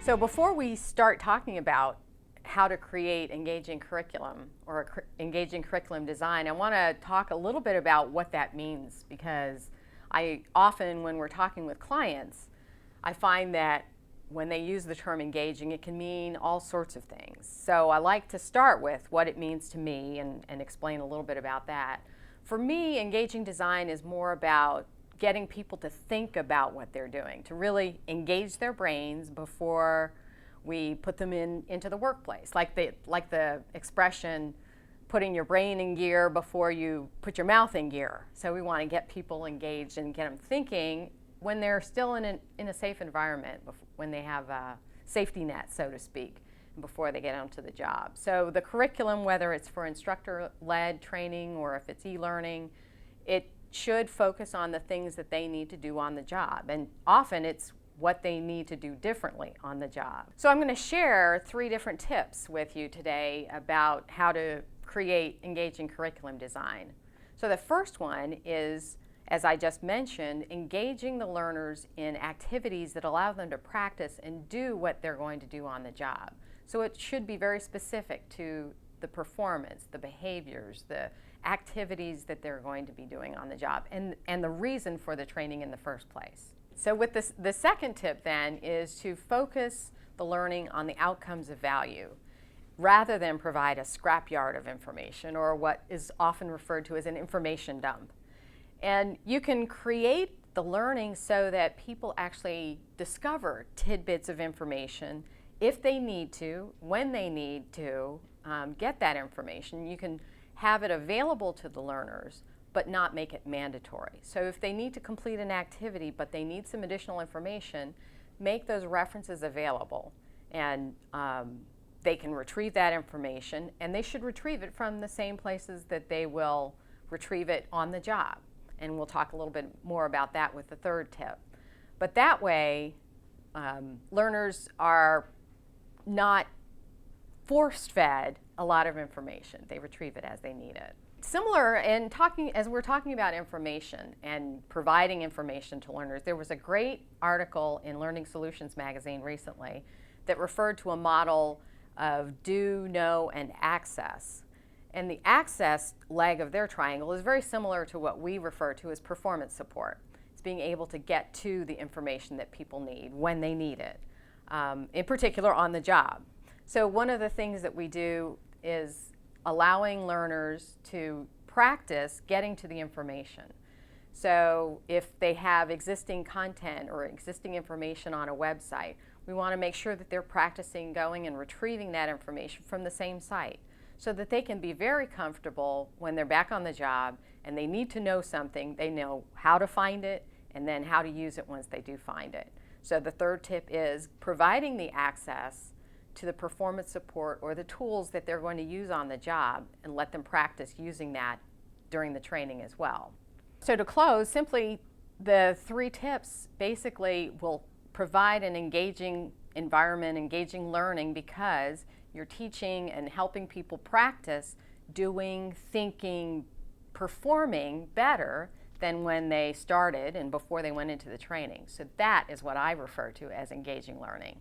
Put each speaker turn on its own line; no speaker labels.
So before we start talking about how to create engaging curriculum or engaging curriculum design, I want to talk a little bit about what that means, because I often, when we're talking with clients, I find that when they use the term engaging, it can mean all sorts of things. So I like to start with what it means to me and explain a little bit about that. For me, engaging design is more about getting people to think about what they're doing, to really engage their brains before we put them into the workplace. Like the expression, putting your brain in gear before you put your mouth in gear. So we want to get people engaged and get them thinking when they're still in a safe environment, when they have a safety net, so to speak, before they get onto the job. So the curriculum, whether it's for instructor-led training or if it's e-learning, it should focus on the things that they need to do on the job. And often it's what they need to do differently on the job. So I'm going to share 3 different tips with you today about how to create engaging curriculum design. So the first one is, as I just mentioned, engaging the learners in activities that allow them to practice and do what they're going to do on the job. So it should be very specific to the performance, the behaviors, the activities that they're going to be doing on the job, and the reason for the training in the first place. So with this, the second tip then is to focus the learning on the outcomes of value rather than provide a scrapyard of information, or what is often referred to as an information dump. And you can create the learning so that people actually discover tidbits of information if they need to, when they need to get that information. You can have it available to the learners, but not make it mandatory. So if they need to complete an activity, but they need some additional information, make those references available. And they can retrieve that information, and they should retrieve it from the same places that they will retrieve it on the job. And we'll talk a little bit more about that with the third tip. But that way, learners are not force-fed a lot of information. They retrieve it as they need it. Similar, as we're talking about information and providing information to learners, there was a great article in Learning Solutions magazine recently that referred to a model of do, know, and access. And the access leg of their triangle is very similar to what we refer to as performance support. It's being able to get to the information that people need when they need it, in particular on the job. So one of the things that we do is allowing learners to practice getting to the information. So if they have existing content or existing information on a website, we want to make sure that they're practicing going and retrieving that information from the same site, so that they can be very comfortable when they're back on the job and they need to know something. They know how to find it and then how to use it once they do find it. So the third tip is providing the access to the performance support or the tools that they're going to use on the job, and let them practice using that during the training as well. So to close, simply the 3 tips basically will provide an engaging environment, engaging learning, because you're teaching and helping people practice doing, thinking, performing better than when they started and before they went into the training. So that is what I refer to as engaging learning.